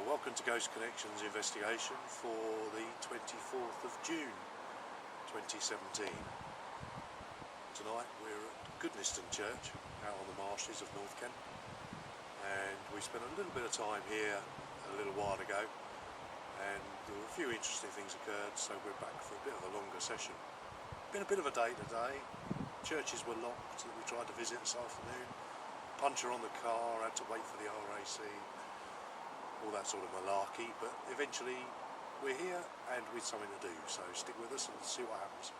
Welcome to Ghost Connections investigation for the 24th of June 2017. Tonight we're at Goodnestone Church out on the marshes of North Kent, and we spent a little bit of time here a little while ago, and there were a few interesting things occurred, so we're back for a bit of a longer session. Been a bit of a day today. Churches were locked that we tried to visit this afternoon. Puncher on the car, had to wait for the RAC, all that sort of malarkey, but eventually we're here and with something to do, so stick with us and see what happens.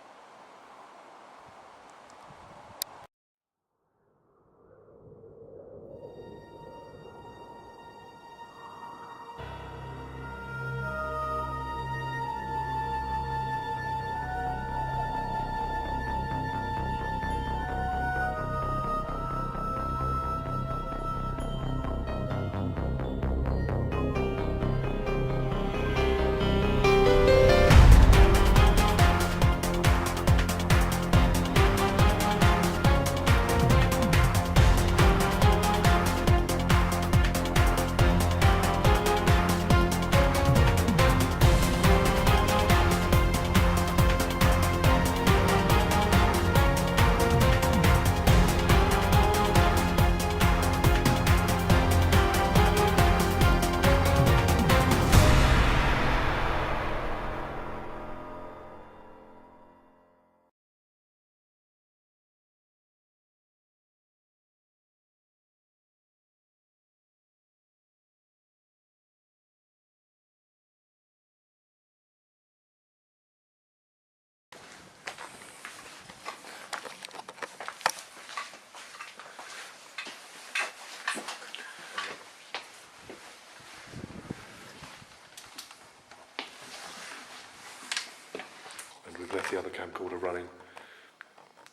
We've left the other camcorder running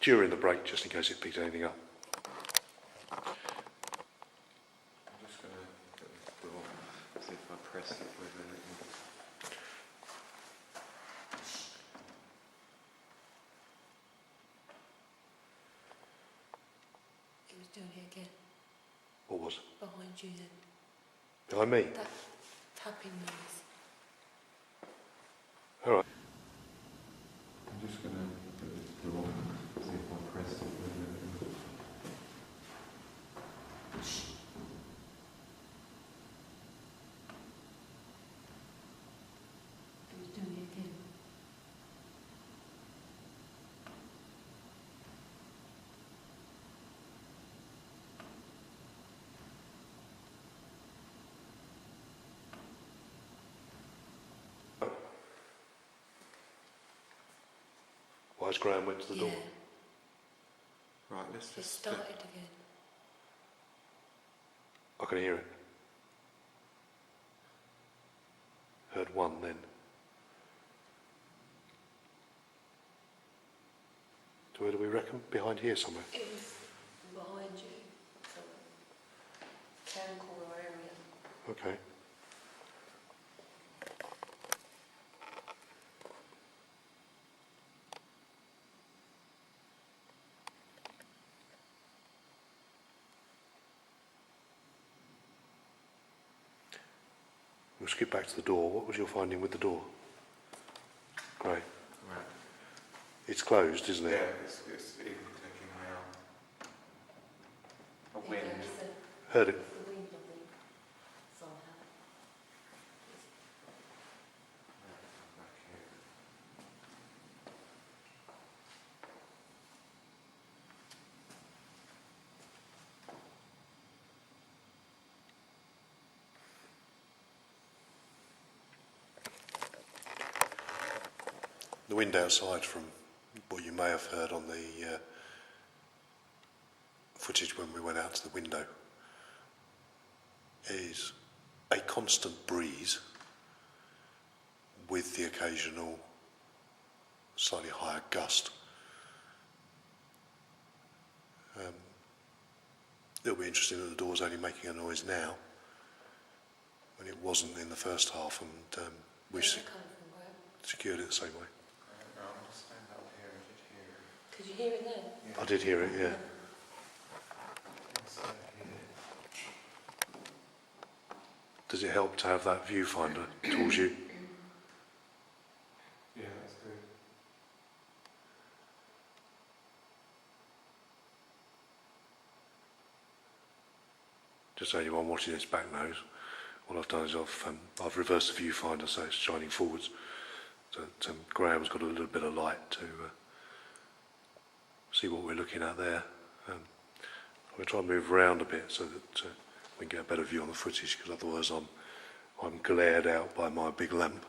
during the break just in case it picked anything up. I'm just going to get this door, see if I press it with anything. It was doing it again. What was? Behind you then. Behind me? That tapping noise. Alright. I'm just going to get this door, see if I press it with anything. It was doing it again. Wise Graham went to the door. Right, let's It just... started again. I can hear it. Heard one then. So where do we reckon? Behind here somewhere. It was behind you. Town corner area. Okay. We'll skip back to the door. What was your finding with the door? Great. Right. It's closed, isn't it? Yeah, it's even taking me out. A wind. Yeah, it's Heard it. the wind, I think. Somehow. Back here. The wind outside, from what you may have heard on the footage when we went out to the window, is a constant breeze with the occasional slightly higher gust. It'll be interesting that the door's only making a noise now when it wasn't in the first half, and we've Where's it coming from, Graham? secured it the same way. I'm going to stand up here and just hear it. Could you hear it then? Yeah. I did hear it, yeah. Inside here. Does it help to have that viewfinder towards you? Yeah, that's good. Just so anyone watching this back knows, what I've done is I've reversed the viewfinder so it's shining forwards. So Graham's got a little bit of light to see what we're looking at there. I'm going to try and move around a bit so that we can get a better view on the footage, because otherwise I'm glared out by my big lamp.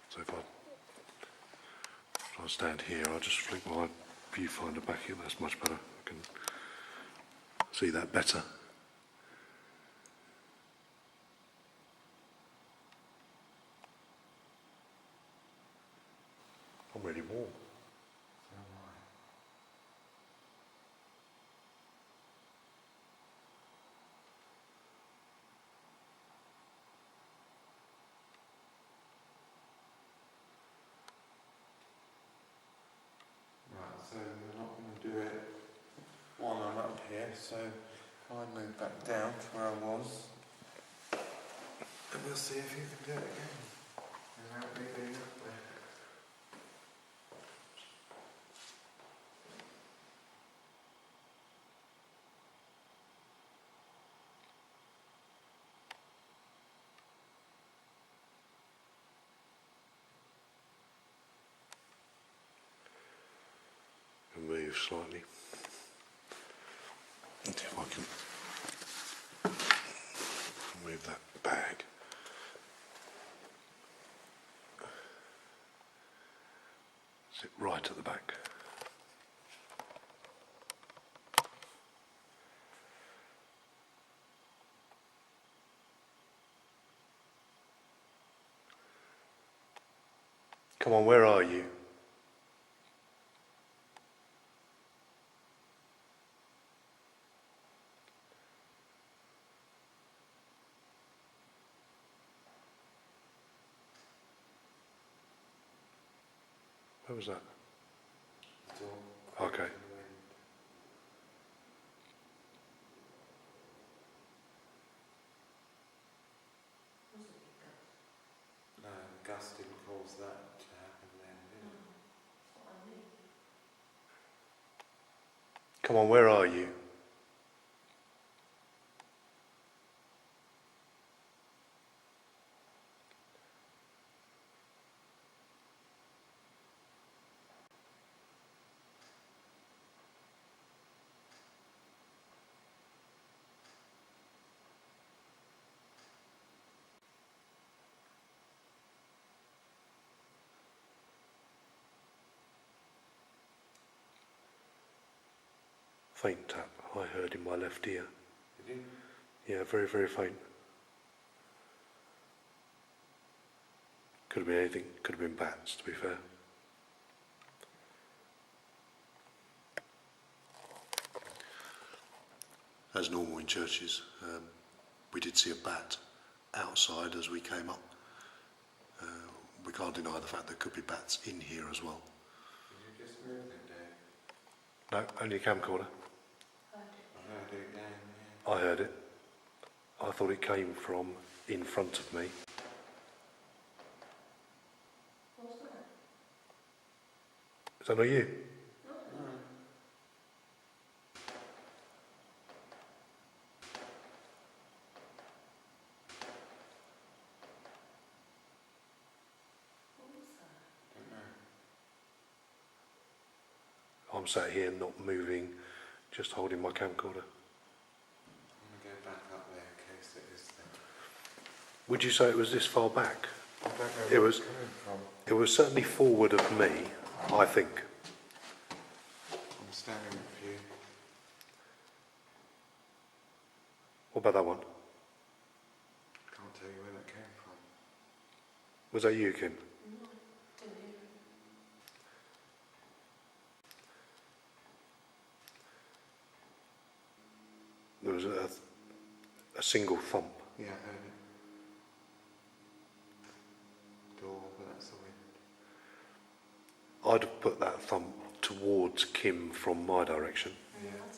So if I try and stand here, I'll just flick my viewfinder back here. That's much better. I can see that better. I'm really warm. So am I. Right, so we're not going to do it while I'm up here, so if I move back down to where I was, and we'll see if you can do it again without me being up there. And move slightly. And see if I can move that bag. Sit right at the back. Come on, where are you? Where was that? Still Okay. no, Gus didn't cause that to happen then, did it? That's what I mean. Come on, where are you? Faint tap I heard in my left ear. Did you? Yeah, very, very faint. Could have been anything, could have been bats, to be fair. As normal in churches, we did see a bat outside as we came up. We can't deny the fact there could be bats in here as well. Did you just move it, Dave? No, only a camcorder. I heard it again, yeah. I heard it. I thought it came from in front of me. What's that? Is that not you? No. What was that? Don't know. I'm sat here not moving, just holding my camcorder. I'm going to go back up there in case it is there. Would you say it was this far back? I don't know It where was- it's coming from. It was certainly forward of me, I think. I'm standing with you. What about that one? Can't tell you where that came from. Was that you, Kim? No, didn't hear it. There was a single thump. Yeah, I heard it. Door, but that's the wind. I'd have put that thump towards Kim from my direction. Yeah. I didn't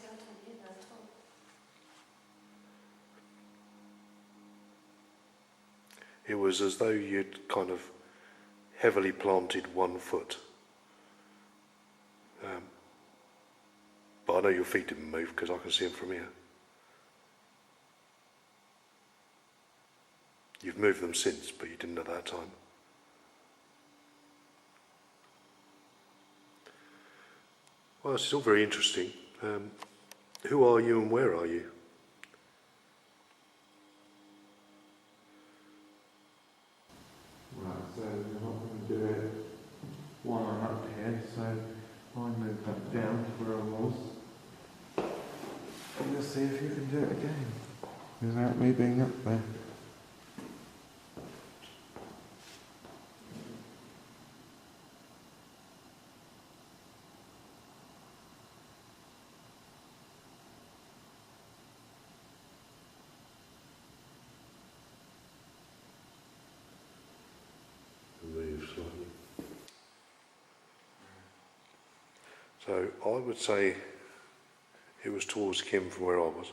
hear that at all. It was as though you'd kind of heavily planted one foot. But I know your feet didn't move because I can see them from here. You've moved them since, but you didn't at that time. Well, this is all very interesting. Who are you and where are you? Right, so we're not going to do it while I'm up here, so I move back down to where I was. And you'll see if you can do it again without me being up there. Move slightly. So I would say it was towards Kim from where I was.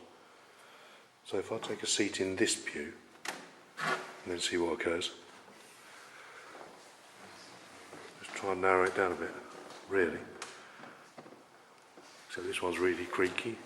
So if I take a seat in this pew and then see what occurs. Just try and narrow it down a bit, really. So this one's really creaky.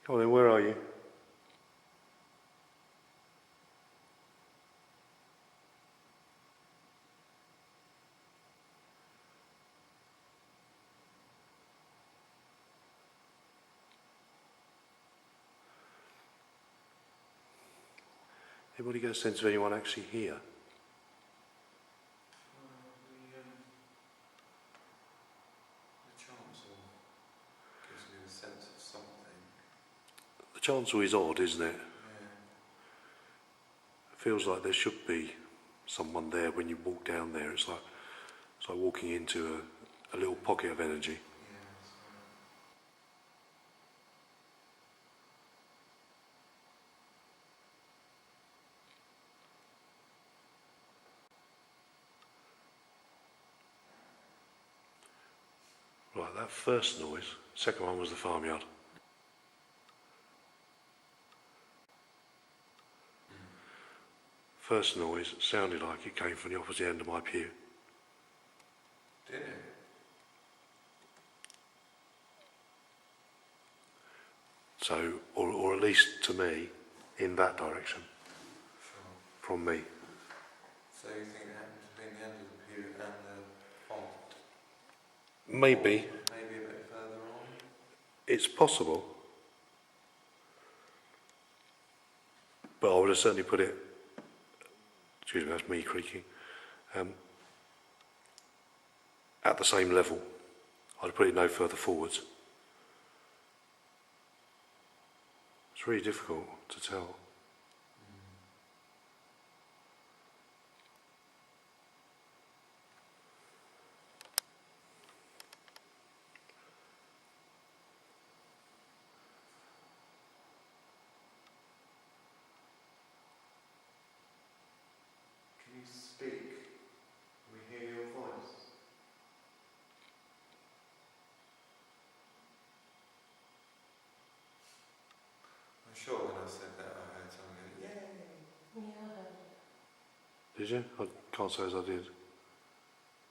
Come on then, where are you? Anybody get a sense of anyone actually here? The chancel gives me a sense of something. The chancel is odd, isn't it? Yeah. It feels like there should be someone there when you walk down there. It's like walking into a little pocket of energy. Right, that first noise, second one was the farmyard. First noise sounded like it came from the opposite end of my pew. Did it? So, or at least to me, in that direction, Sure. from me. So you think it happened between the end of the pew and the font? Maybe. Or maybe a bit further on? It's possible. But I would have certainly put it, excuse me, that's me creaking, at the same level. I'd have put it no further forwards. It's really difficult to tell. Can you speak? Can we hear your voice? I'm sure when I said that I heard someone go, yay! Yeah, Did you? I can't say as I did.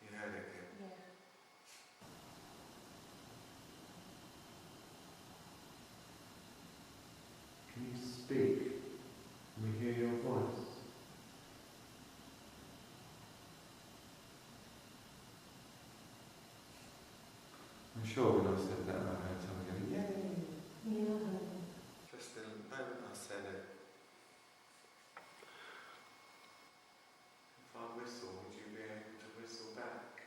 You heard it, Kim? yeah. Can you speak? Can we hear your voice? I'm sure when I said that I heard someone go, yay! Yeah. Just the moment I said it. If I whistle, would you be able to whistle back?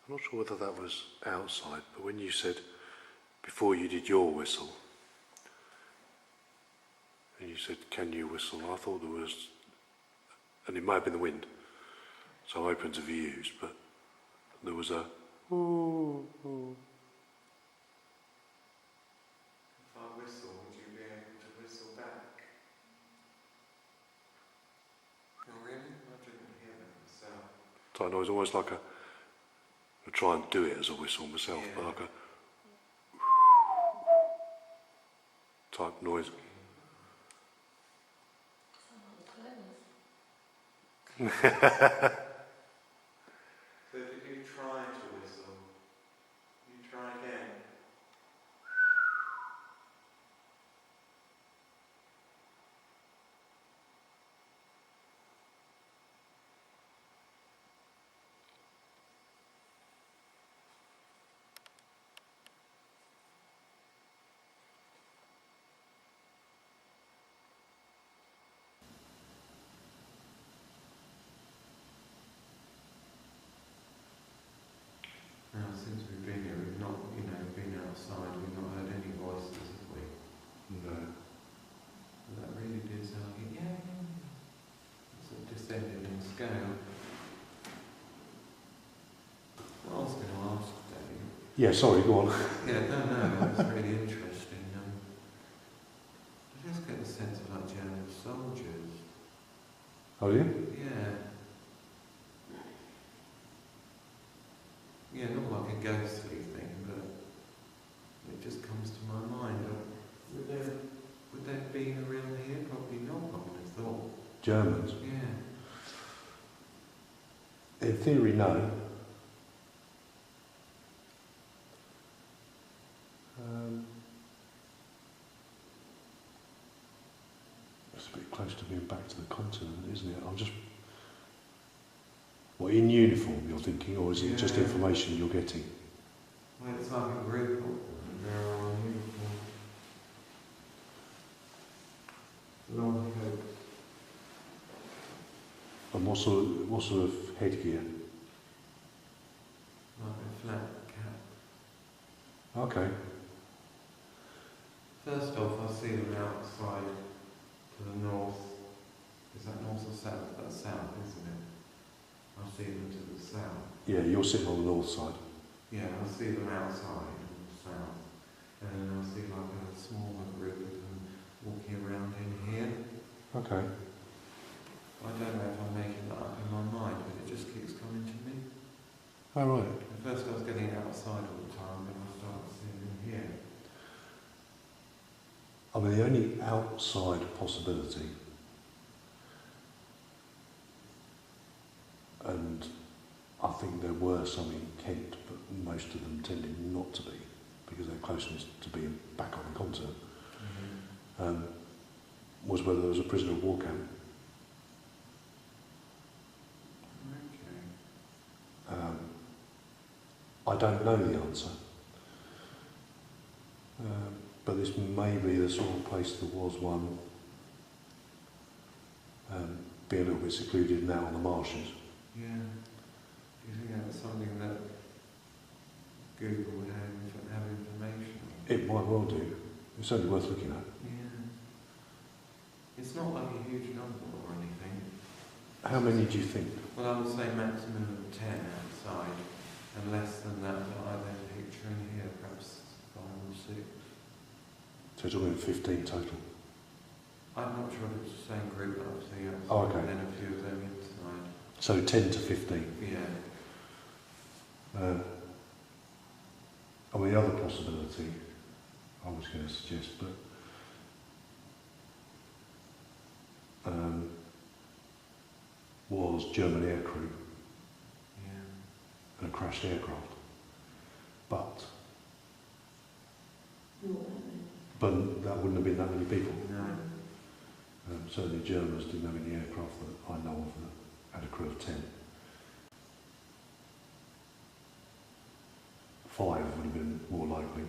I'm not sure whether that was outside, but when you said before you did your whistle, And you said, can you whistle? I thought there was, and it may have been the wind, so I'm open to views, but there was a ooh, ooh. If I whistle, would you be able to whistle back? Oh really? I didn't hear that myself. Type noise, almost like a, I try and do it as a whistle myself, but like a type noise. Some of the clothes. So did you try to whistle? You try again. Now, since we've been here, we've not, been outside, we've not heard any voices, have we? No. That really did sound like, yeah. Sort of descended in scale. What I was going to ask, Dave. Yeah, sorry, go on. Yeah, no, it's really interesting. I just get the sense of like German soldiers. Oh, yeah? Yeah. Yeah, not like a ghostly thing, but it just comes to my mind. Would there have been a real here? Probably not, I would have thought. Germans? Yeah. In theory, no. It's a bit close to being back to the continent, isn't it? I'm just... Well, in uniform, you're thinking, or is it just Yeah. information you're getting? Well, it's like a group of them. They're all in uniform. Long coats. And what sort of headgear? Like a flat cap. Okay. First off, I see them outside to the north. Is that north or south? That's south, isn't it? I see them to the south. Yeah, you're sitting on the north side. Yeah, I see them outside to the south. And then I see like a smaller group of them walking around in here. Okay. I don't know if I'm making that up in my mind, but it just keeps coming to me. Oh, right. At first I was getting outside all the time, then I started seeing them here. I mean, the only outside possibility, and I think there were some in Kent, but most of them tended not to be, because they're closeness to being back on the continent, was whether there was a prisoner of war camp. Okay. I don't know the answer, but this may be the sort of place that was one, be a little bit secluded now on the marshes. Yeah. Do you think that was something that Google would have information on? It might well do. It's certainly worth looking at. Yeah. It's not like a huge number or anything. How many do you think? Well, I would say maximum of 10 outside, and less than that I then picture in here, perhaps 5 or 6. So we're talking 15 total. I'm not sure if it's the same group that I see outside, Oh, okay. and then a few of them inside. So 10 to 15. Yeah. I mean, the other possibility I was going to suggest, but was German aircrew Yeah. and a crashed aircraft. But that wouldn't have been that many people. No. Certainly Germans didn't have any aircraft that I know of that had a crew of 10. 5 would have been more likely.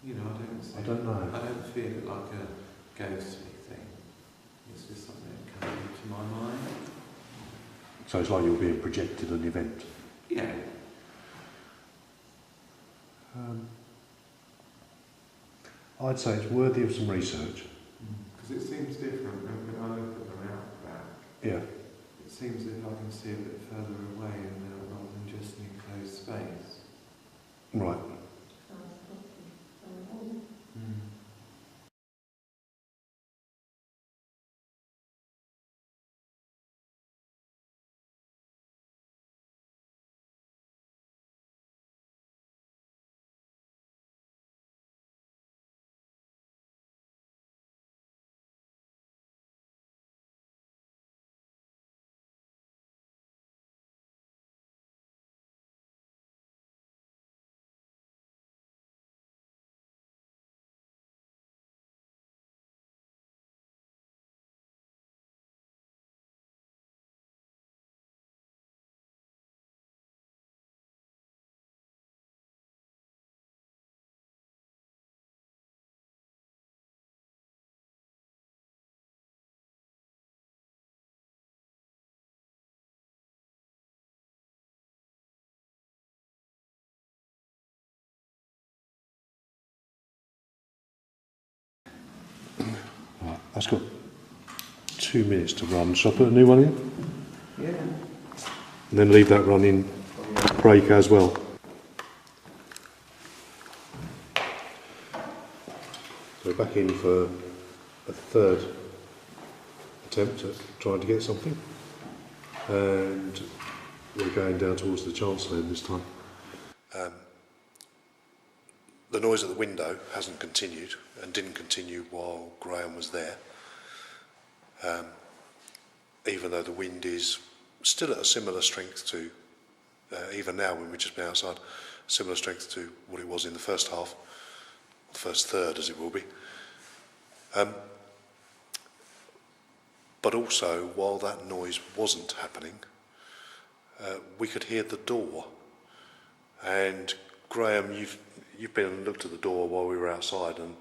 You know, I don't know. I don't feel it like a ghostly thing. It's just something that comes into my mind. So it's like you're being projected an event. Yeah. I'd say it's worthy of some research. Because it seems different when I look at them out back. Yeah. It seems as if I can see a bit further away in there rather than just an enclosed space. Right. Right. That's got 2 minutes to run. Shall I put a new one in? Yeah. And then leave that running break as well. So we're back in for a third attempt at trying to get something. And we're going down towards the chancel end this time. The noise at the window hasn't continued and didn't continue while Graham was there. Even though the wind is still at a similar strength to, even now when we've just been outside, similar strength to what it was in the first half, the first third as it will be. But also, while that noise wasn't happening, we could hear the door. And Graham, you've been and looked at the door while we were outside, and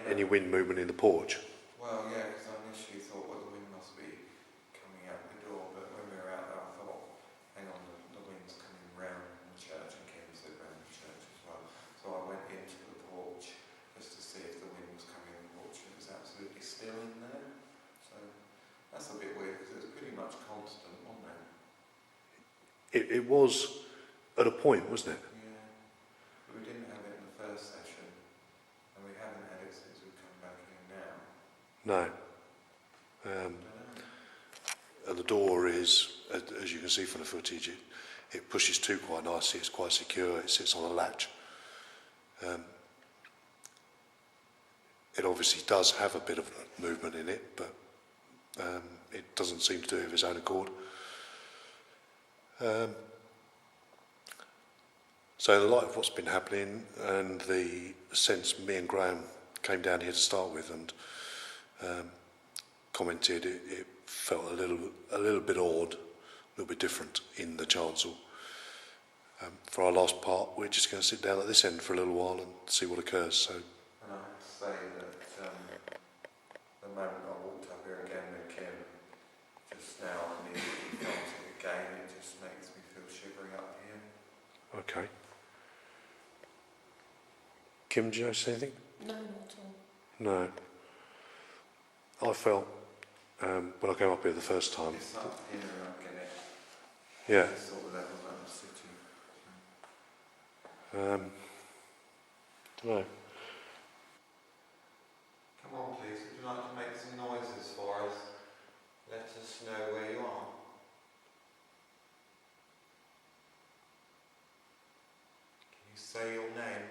any wind movement in the porch. Well, yeah, because I initially thought, well, the wind must be coming out the door, but when we were out there, I thought, hang on, the wind's coming round the church, and Kim's around the church as well. So I went into the porch just to see if the wind was coming in the porch, and it was absolutely still in there. So that's a bit weird, because it was pretty much constant, wasn't it? It was at a point, wasn't it? Yeah, but we didn't have it in the first session, and we haven't had it since we've come back in now. No. And the door is, as you can see from the footage, it pushes to quite nicely. It's quite secure. It sits on a latch. It obviously does have a bit of movement in it, but it doesn't seem to do it of its own accord. So in the light of what's been happening and the sense me and Graham came down here to start with and commented, it felt a little bit odd, a little bit different in the chancel. For our last part, we're just going to sit down at this end for a little while and see what occurs. So. And I have to say that the moment I walked up here again with Kim, just now I immediately felt it again. It just makes me feel shivery up here. Okay. Kim, do you notice anything? No, not at all. No. I felt, when I came up here the first time. It's up here, I get it. Yeah. It's sort of level that I'm sitting. Don't know. Come on, please. Would you like to make some noises for us? Let us know where you are. Can you say your name?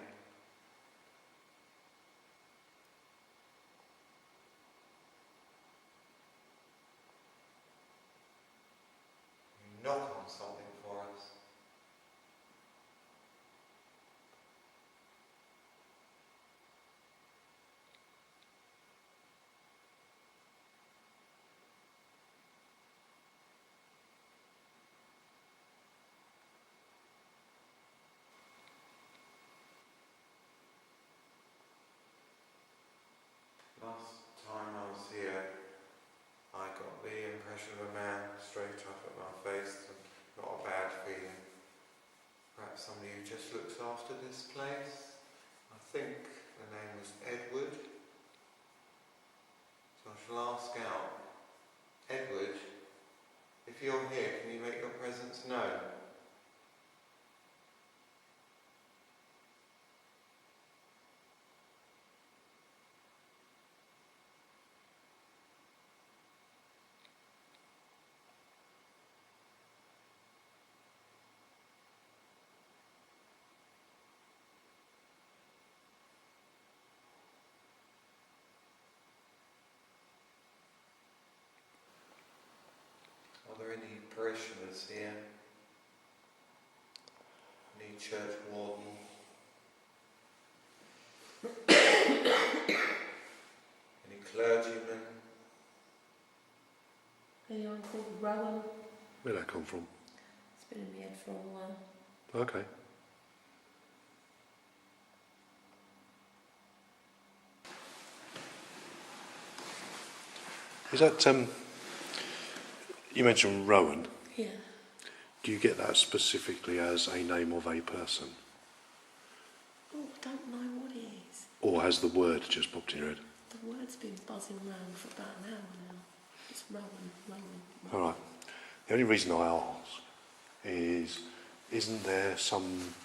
You knock on something for us. Last time I was here, I got the impression of a man straight up at my face, and not a bad feeling. Perhaps somebody who just looks after this place. I think the is Edward. So I shall ask out. Edward, if you're here, can you make your presence known? Are there any parishioners here? Any church warden? Any clergymen? Anyone called Rowan? Where'd that come from? It's been in my head for a while. Okay. Is that, you mentioned Rowan. Yeah. Do you get that specifically as a name of a person? Oh, I don't know what it is. Or has the word just popped in your head? The word's been buzzing around for about an hour now. It's Rowan. Alright. The only reason I ask is, isn't there some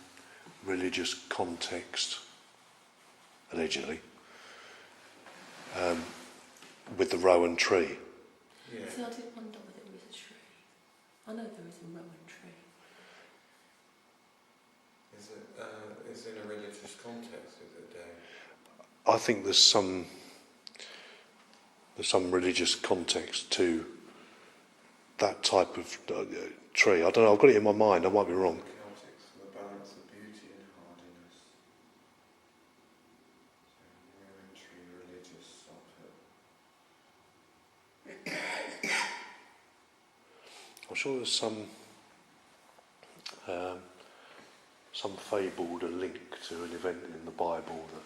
religious context, allegedly, with the rowan tree? Yeah. See, I did wonder whether it was a tree. I know there is a rowan tree. Is it in a religious context, is it, Dave? I think there's some religious context to that type of tree. I don't know, I've got it in my mind, I might be wrong. The Celtics for the balance of beauty and hardiness. So, rowan tree, religious subject. I'm sure there's some fabled link to an event in the Bible that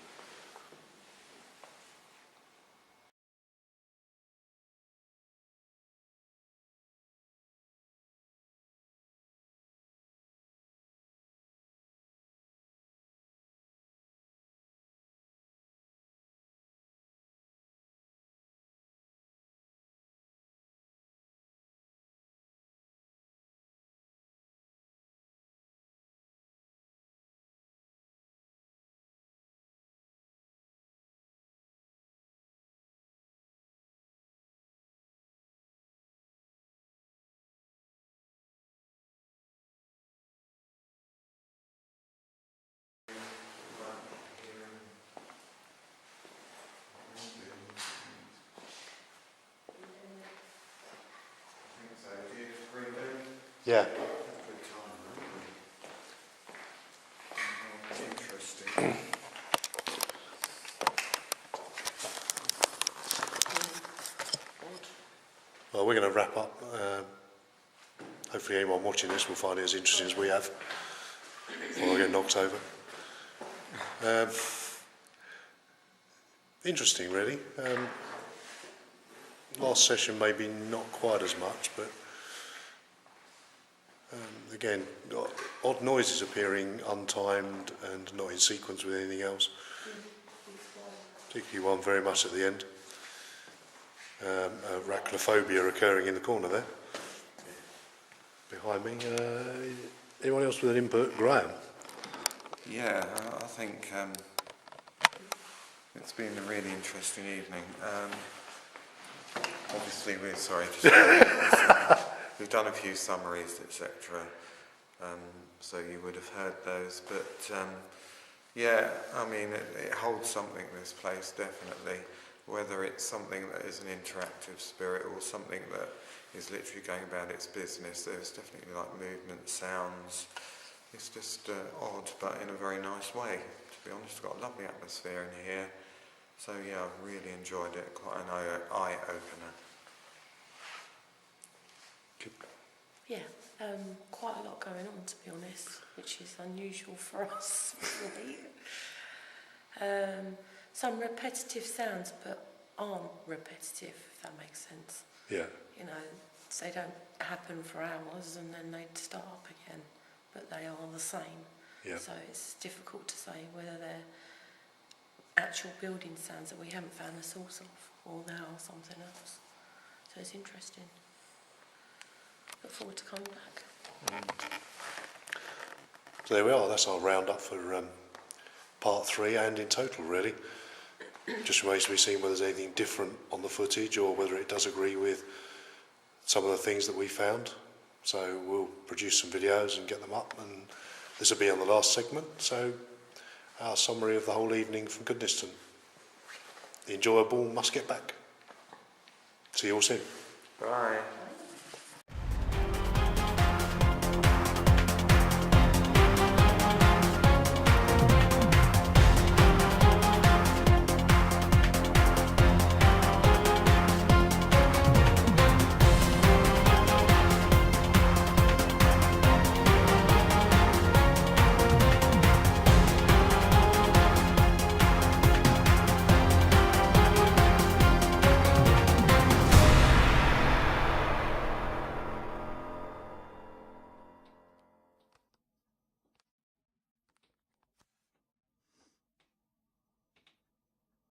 yeah. Good time, interesting. Well, we're going to wrap up. Hopefully anyone watching this will find it as interesting as we have before I get knocked over. Interesting, really. Last session maybe not quite as much, but again, odd noises appearing untimed and not in sequence with anything else. Particularly one very much at the end. Arachnophobia occurring in the corner there, behind me. Anyone else with an input? Graham? Yeah, I think it's been a really interesting evening. Obviously, we're sorry to we've done a few summaries, etc. So you would have heard those, but yeah, I mean, it holds something, this place, definitely. Whether it's something that is an interactive spirit or something that is literally going about its business, there's definitely like movement, sounds. It's just odd, but in a very nice way. To be honest, it's got a lovely atmosphere in here. So yeah, I've really enjoyed it. Quite an eye-opener. Yeah, quite a lot going on, to be honest, which is unusual for us, really. Some repetitive sounds, but aren't repetitive, if that makes sense. Yeah. You know, they don't happen for hours and then they'd start up again, but they are the same. Yeah. So it's difficult to say whether they're actual building sounds that we haven't found the source of, or they are something else. So it's interesting. Look forward to coming back. So there we are, that's our roundup for part 3 and in total really. Just remains to be seen whether there's anything different on the footage or whether it does agree with some of the things that we found. So we'll produce some videos and get them up, and this will be on the last segment. So our summary of the whole evening from Goodnestone. The enjoyable must get back. See you all soon. Bye.